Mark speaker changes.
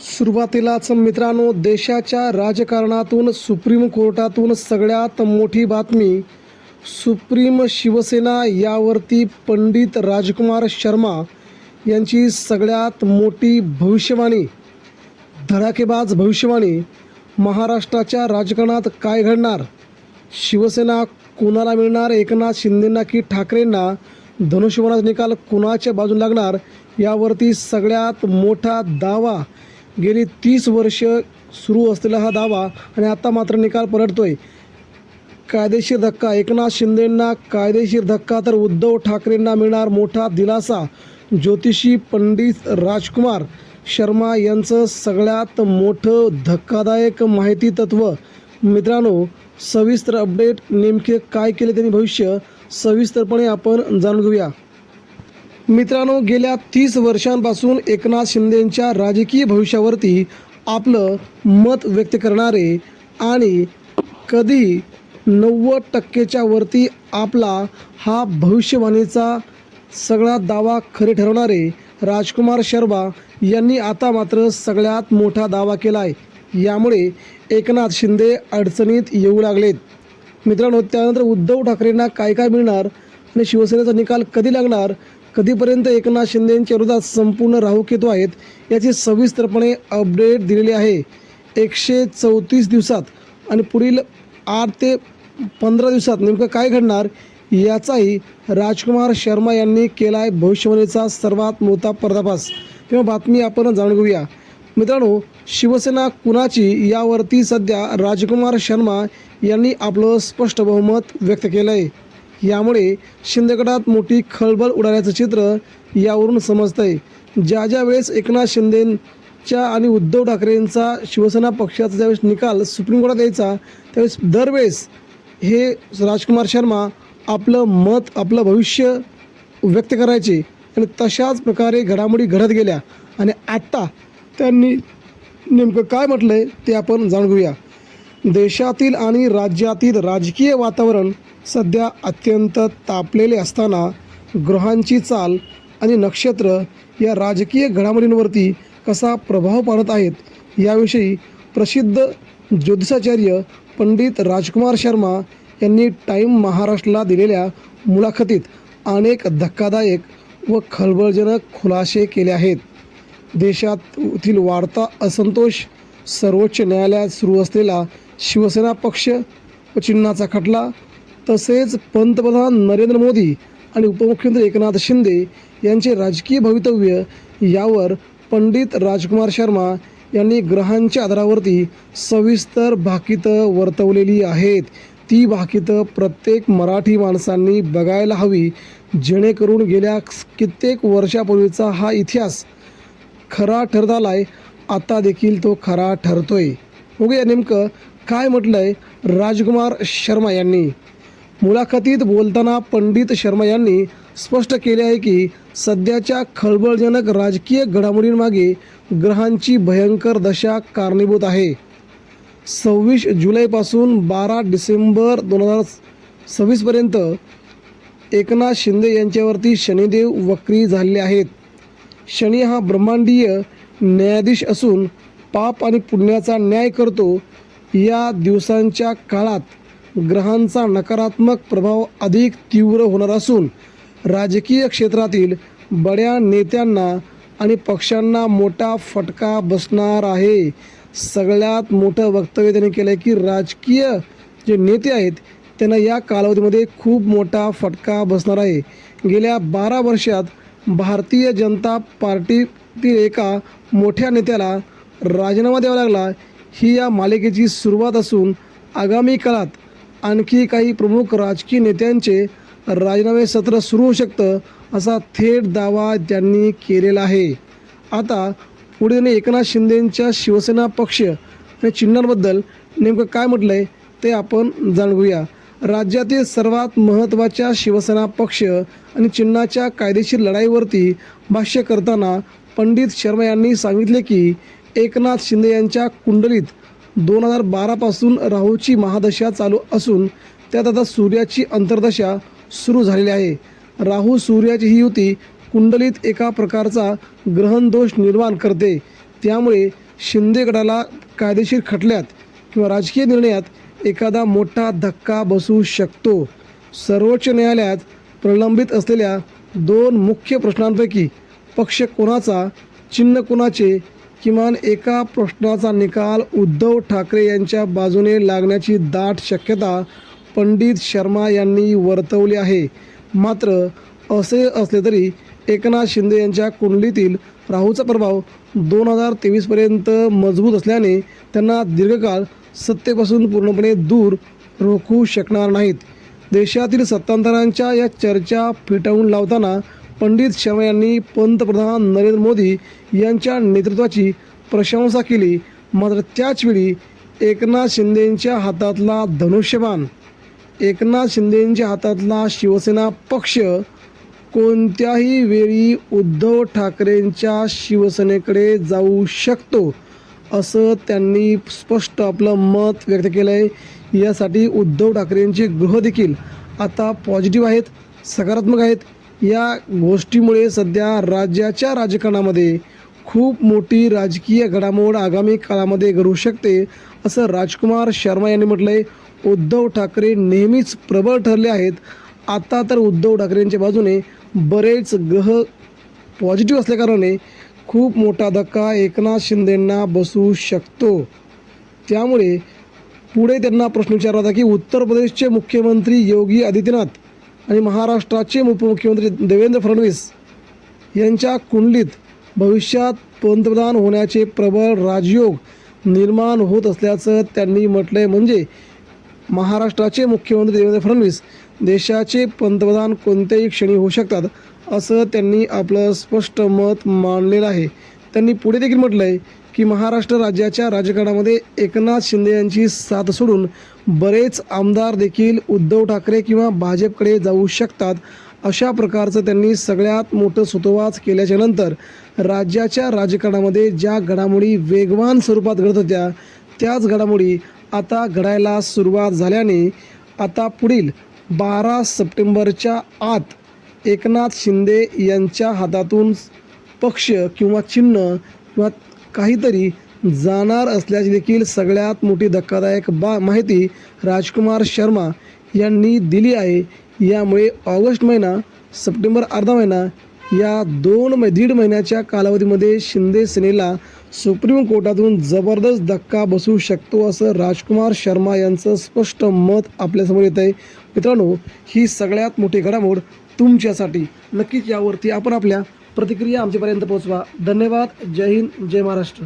Speaker 1: सुरुवातीलाच मित्रांनो, देशाच्या राजकारणातून सुप्रीम कोर्टातून सगळ्यात मोठी बातमी. सुप्रीम शिवसेना यावरती पंडित राजकुमार शर्मा यांची सगळ्यात मोठी भविष्यवाणी, धडाकेबाज भविष्यवाणी. महाराष्ट्राच्या राजकारणात काय घडणार? शिवसेना कुणाला मिळणार? एकनाथ शिंदेंना की ठाकरेंना? धनुष्यबाणाचा निकाल कुणाच्या बाजूने लागणार? यावरती सगळ्यात मोठा दावा. गेली 30 वर्ष सुरू असलेला हा दावा आणि आता मात्र निकाल पलटतोय. कायदेशीर धक्का, एकनाथ शिंदेंना कायदेशीर धक्का, तर उद्धव ठाकरेंना मिळणार मोठा दिलासा. ज्योतिषी पंडित राजकुमार शर्मा यांचं सगळ्यात मोठं धक्कादायक माहिती तत्त्व. मित्रांनो, सविस्तर अपडेट, नेमके काय केले त्यांनी भविष्य, सविस्तरपणे आपण जाणून घेऊया. मित्रांनो, गेल्या 30 वर्षांपासून एकनाथ शिंदेंच्या राजकीय भविष्यावरती आपलं मत व्यक्त करणारे आणि कधी 90% वरती आपला हा भविष्यवाणीचा सगळा दावा खरे ठरवणारे राजकुमार शर्मा यांनी आता मात्र सगळ्यात मोठा दावा केला आहे. यामुळे एकनाथ शिंदे अडचणीत येऊ लागलेत. मित्रांनो, त्यानंतर उद्धव ठाकरेंना काय काय मिळणार आणि शिवसेनेचा निकाल कधी लागणार, कधीपर्यंत एकनाथ शिंदेंच्या विरोधात संपूर्ण राहुकेतू आहेत, याची सविस्तरपणे अपडेट दिलेली आहे. 134 दिवसात आणि पुढील 8 ते 15 दिवसात नेमकं काय घडणार याचाही राजकुमार शर्मा यांनी केला आहे भविष्यवाणीचा सर्वात मोठा पर्दाफाश. तेव्हा बातमी आपण जाणून घेऊया. मित्रांनो, शिवसेना कुणाची यावरती सध्या राजकुमार शर्मा यांनी आपलं स्पष्ट बहुमत व्यक्त केलं आहे. यामुळे शिंदेगटात मोठी खळबळ उडाल्याचं चित्र यावरून समजतंय. ज्या वेळेस एकनाथ शिंदेंच्या आणि उद्धव ठाकरेंचा शिवसेना पक्षाचा ज्यावेळेस निकाल सुप्रीम कोर्टात यायचा, त्यावेळेस दरवेळेस हे राजकुमार शर्मा आपलं मत, आपलं भविष्य व्यक्त करायचे आणि तशाच प्रकारे घडामोडी घडत गेल्या. आणि आत्ता त्यांनी नेमकं काय म्हटलं आहे ते आपण जाणून घेऊया. देशातील आणि राज्यातील राजकीय वातावरण सध्या अत्यंत तापलेले असताना ग्रहांची चाल आणि नक्षत्र या राजकीय घडामोडींवरती कसा प्रभाव पाडत आहेत याविषयी प्रसिद्ध ज्योतिषाचार्य पंडित राजकुमार शर्मा यांनी टाईम महाराष्ट्राला दिलेल्या मुलाखतीत अनेक धक्कादायक व खळबळजनक खुलासे केले आहेत. देशातील वाढता असंतोष, सर्वोच्च न्यायालयात सुरू असलेला शिवसेना पक्ष व चिन्हाचा खटला, तसेच पंतप्रधान नरेंद्र मोदी आणि उपमुख्यमंत्री एकनाथ शिंदे यांचे राजकीय भवितव्य यावर पंडित राजकुमार शर्मा यांनी ग्रहांच्या आधारावरती सविस्तर भाकितं वर्तवलेली आहेत. ती भाकितं प्रत्येक मराठी माणसांनी बघायला हवी, जेणेकरून गेल्या कित्येक वर्षापूर्वीचा हा इतिहास खरा ठरत आलाय, आता देखील तो खरा ठरतोय. बघूया नेमकं काय म्हटलं आहे राजकुमार शर्मा यांनी. मुलाखतीत बोलताना पंडित शर्मा यांनी स्पष्ट केले आहे की सध्याच्या खळबळजनक राजकीय घडामोडींमागे ग्रहांची भयंकर दशा कारणीभूत आहे. 26 जुलैपासून 12 डिसेंबर 2026पर्यंत एकनाथ शिंदे यांच्यावरती शनिदेव वक्री झालेले आहेत. शनी हा ब्रह्मांडीय न्यायाधीश असून पाप आणि पुण्याचा न्याय करतो. या दिवसांच्या काळात ग्रहांचा नकारात्मक प्रभाव अधिक तीव्र होणार असून राजकीय क्षेत्रातील बड्या नेत्यांना आणि पक्षांना मोठा फटका बसणार आहे. सगळ्यात मोठं वक्तव्य त्यांनी केलं आहे की राजकीय जे नेते आहेत त्यांना या कालावधीमध्ये खूप मोठा फटका बसणार आहे. गेल्या 12 वर्षात भारतीय जनता पार्टीतील एका मोठ्या नेत्याला राजीनामा द्यावा लागला. ही या मालिकेची सुरुवात असून आगामी काळात आणखी काही प्रमुख राजकीय नेत्यांचे राजीनामे सत्र सुरू होऊ शकतं, असा थेट दावा त्यांनी केलेला आहे. आता पुढे एकनाथ शिंदेंच्या शिवसेना पक्ष आणि चिन्हांबद्दल नेमकं काय म्हटलं आहे ते आपण जाणून घेऊया. राज्यातील सर्वात महत्त्वाच्या शिवसेना पक्ष आणि चिन्हाच्या कायदेशीर लढाईवरती भाष्य करताना पंडित शर्मा यांनी सांगितले की एकनाथ शिंदे यांच्या कुंडलीत 2012पासून राहूची महादशा चालू असून त्यात आता सूर्याची अंतर्दशा सुरू झालेली आहे. राहू सूर्याची ही युती कुंडलीत एका प्रकारचा ग्रहणदोष निर्माण करते. त्यामुळे शिंदे गटाला कायदेशीर खटल्यात किंवा राजकीय निर्णयात एखादा मोठा धक्का बसू शकतो. सर्वोच्च न्यायालयात प्रलंबित असलेल्या 2 मुख्य प्रश्नांपैकी पक्ष कोणाचा, चिन्ह कोणाचे, किमान एका प्रश्नाचा निकाल उद्धव ठाकरे यांच्या बाजूने लागण्याची दाट शक्यता पंडित शर्मा यांनी वर्तवली आहे. मात्र असे असले तरी एकनाथ शिंदे यांच्या कुंडलीतील राहूचा प्रभाव 2023पर्यंत मजबूत असल्याने त्यांना दीर्घकाळ सत्तेपासून पूर्णपणे दूर रोखू शकणार नाहीत. देशातील सत्तांतरांच्या या चर्चा फिटवून लावताना पंडित शर्मा यांनी पंतप्रधान नरेंद्र मोदी यांच्या नेतृत्वाची प्रशंसा केली. मात्र त्याचवेळी एकनाथ शिंदेंच्या हातातला धनुष्यबाण, एकनाथ शिंदेंच्या हातातला शिवसेना पक्ष कोणत्याही वेळी उद्धव ठाकरेंच्या शिवसेनेकडे जाऊ शकतो, असं त्यांनी स्पष्ट आपलं मत व्यक्त केलं आहे. यासाठी उद्धव ठाकरेंचे गृह देखील आता पॉझिटिव्ह आहेत, सकारात्मक आहेत. या गोष्टीमुळे सध्या राज्याच्या राजकारणामध्ये खूप मोठी राजकीय घडामोड आगामी काळामध्ये घडू शकते, असं राजकुमार शर्मा यांनी म्हटलं आहे. उद्धव ठाकरे नेहमीच प्रबळ ठरले आहेत. आता तर उद्धव ठाकरेंच्या बाजूने बरेच ग्रह पॉझिटिव्ह असल्याकारणाने खूप मोठा धक्का एकनाथ शिंदेंना बसू शकतो. त्यामुळे पुढे त्यांना प्रश्न विचारला होता की उत्तर प्रदेशचे मुख्यमंत्री योगी आदित्यनाथ आणि महाराष्ट्राचे उपमुख्यमंत्री देवेंद्र फडणवीस यांच्या कुंडलीत भविष्यात पंतप्रधान होण्याचे प्रबळ राजयोग निर्माण होत असल्याचं त्यांनी म्हटलं आहे. म्हणजे महाराष्ट्राचे मुख्यमंत्री देवेंद्र फडणवीस देशाचे पंतप्रधान कोणत्याही क्षणी होऊ शकतात, असं त्यांनी आपलं स्पष्ट मत मांडलेलं आहे. त्यांनी पुढे देखील म्हटलं आहे की महाराष्ट्र राज्याच्या राजकारणामध्ये एकनाथ शिंदे यांची साथ सोडून बरेच आमदार देखील उद्धव ठाकरे किंवा भाजपकडे जाऊ शकतात. अशा प्रकारचं त्यांनी सगळ्यात मोठं सुतोवाच केल्याच्या नंतर राज्याच्या राजकारणामध्ये ज्या घडामोडी वेगवान स्वरूपात घडत होत्या त्याच घडामोडी आता घडायला सुरुवात झाल्याने आता पुढील 12 सप्टेंबरच्या आत एकनाथ शिंदे यांच्या हातातून पक्ष किंवा चिन्ह किंवा काहीतरी जाणार असल्याची देखील सगळ्यात मोठी धक्कादायक माहिती राजकुमार शर्मा यांनी दिली आहे. यामुळे ऑगस्ट महिना, सप्टेंबर अर्धा महिना या 1.5 महिन्याच्या कालावधीमध्ये शिंदे सेनेला सुप्रीम कोर्टातून जबरदस्त धक्का बसू शकतो, असं राजकुमार शर्मा यांचं स्पष्ट मत आपल्यासमोर येत आहे. मित्रांनो, ही सगळ्यात मोठी घडामोड तुमच्यासाठी. नक्कीच यावरती आपण आपल्या प्रतिक्रिया आमच्यापर्यंत पोहोचवा. धन्यवाद. जय हिंद, जय महाराष्ट्र.